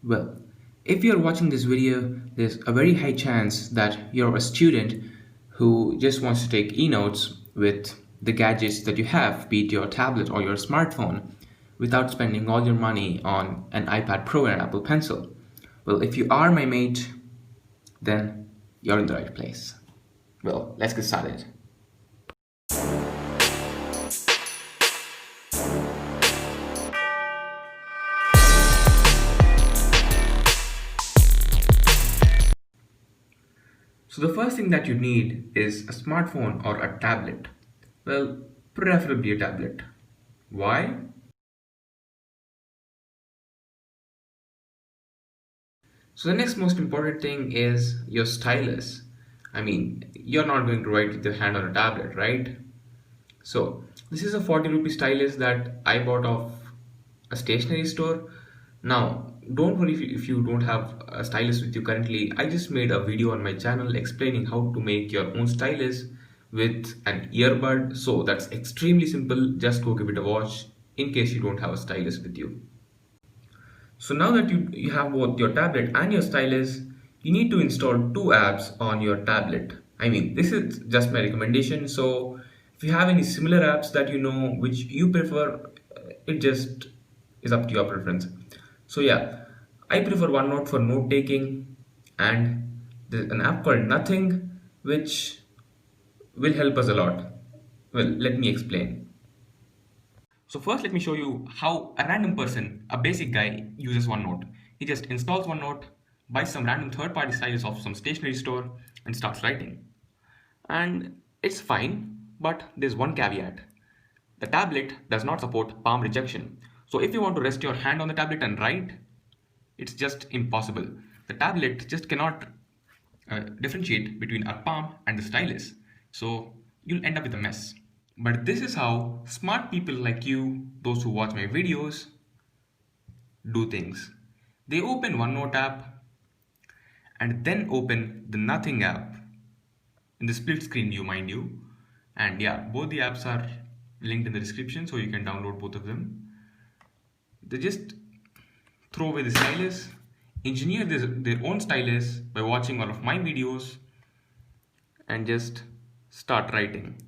Well, if you're watching this video, there's a very high chance that you're a student who just wants to take e-notes with the gadgets that you have, be it your tablet or your smartphone, without spending all your money on an iPad Pro and Apple Pencil. Well, if you are my mate, then you're in the right place. Well, let's get started. So the first thing that you need is a smartphone or a tablet. Well, preferably a tablet. Why? So the next most important thing is your stylus. I mean, you're not going to write with your hand on a tablet, right? So this is a 40 rupee stylus that I bought off a stationery store. Now, don't worry if you don't have a stylus with you currently. I just made a video on my channel explaining how to make your own stylus with an earbud. So that's extremely simple. Just go give it a watch in case you don't have a stylus with you. So now that you have both your tablet and your stylus, you need to install two apps on your tablet. I mean, this is just my recommendation. So if you have any similar apps that you know which you prefer, it just is up to your preference. So yeah, I prefer OneNote for note taking, and there's an app called Nothing which will help us a lot. Well, let me explain. So first let me show you how a random person, a basic guy, uses OneNote. He just installs OneNote, buys some random third-party stylus off some stationery store and starts writing. And it's fine, but there's one caveat. The tablet does not support palm rejection. So if you want to rest your hand on the tablet and write, it's just impossible. The tablet just cannot differentiate between our palm and the stylus. So you'll end up with a mess. But this is how smart people like you, those who watch my videos, do things. They open OneNote app and then open the Nothing app in the split screen view, mind you. And yeah, both the apps are linked in the description so you can download both of them. They just throw away the stylus, engineer their own stylus by watching all of my videos, and just start writing.